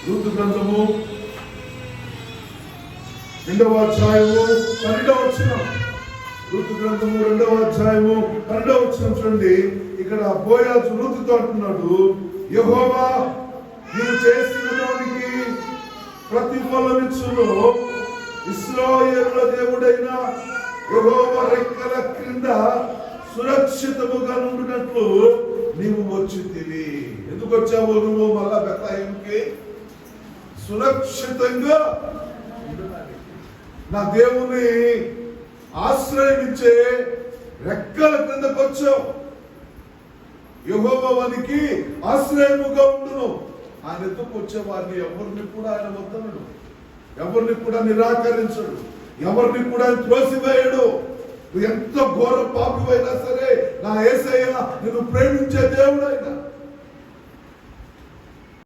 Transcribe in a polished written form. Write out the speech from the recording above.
Ruth గ్రంథము 2వ అధ్యాయము 12వ వచనం. రూతు గ్రంథము 2వ అధ్యాయము 12వ వచనం చూడండి. ఇక్కడ బోయాజు రూతుతో అంటున్నాడు, యెహోవా నీవు చేసిన దానికి ప్రతిఫలమిచ్చును. ఇశ్రాయేలుల దేవుడైన యెహోవా రెక్కల క్రింద సురక్షితముగా ఉండునట్లు నీవు వచ్చితివి. ఎందుకు వచ్చావు నువ్వు మళ్ళా బెత్లెహేముకి? సురక్షితంగా నా దేవుని ఆశ్రయించే రెక్కల క్రిందకు వచ్చావు. యెహోవా వానికి ఆశ్రయముగా ఉండును. ఆయన ఎందుకు వచ్చే వారిని ఎవరిని కూడా ఆయన వద్దనడు, ఎవరిని కూడా నిరాకరించడు, ఎవరిని కూడా త్రోసివేయడు. నువ్వు ఎంత ఘోర పాపివైనా సరే నా యేసయ్య నిన్ను ప్రేమించే దేవుడైనా